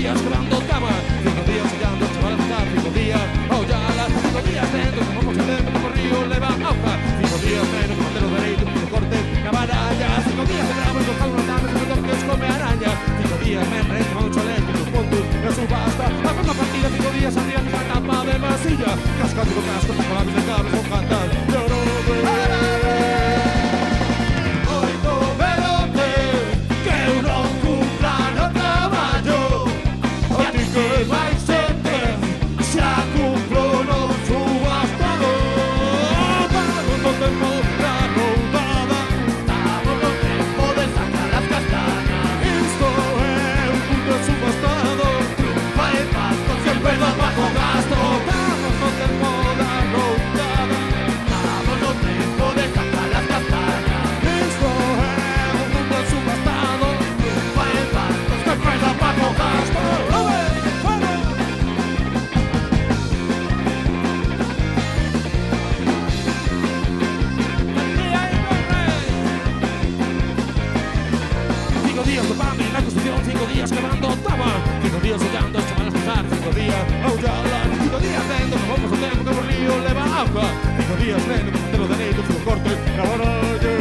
días quemando cama, 5 días hallando chaval a tocar, 5 días, oh ya las 5 días dentro, como vamos a ver como río le va a ahogar, 5 días menos, como te lo daré, tu pico corte, cabalaya, 5 días de grabo, con unos dames, con toques come araña, 5 días menos, como un chalet, con tus puntos, la subasta, la misma partida, 5 días arriba, la tapa de masilla, cascando con casco, con la vida de cabros, con cantar, lloro, la construcción, 5 días quemando tama, 5 días hallando chavalas a pasar, 5 días, oh ya la, 5 días dentro, como vamos a tener, porque el río le va agua, 5 días dentro, como te lo daré, tu corte, ahora yo